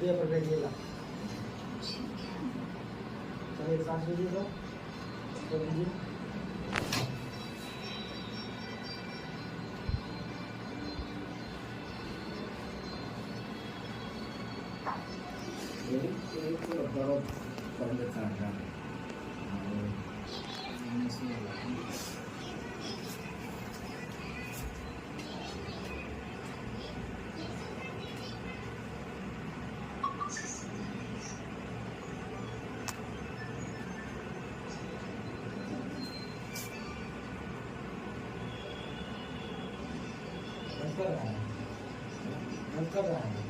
ये पर गेला चल एक सांस लीजिए तो लीजिए एक बड़ा बंद करना कर रहा है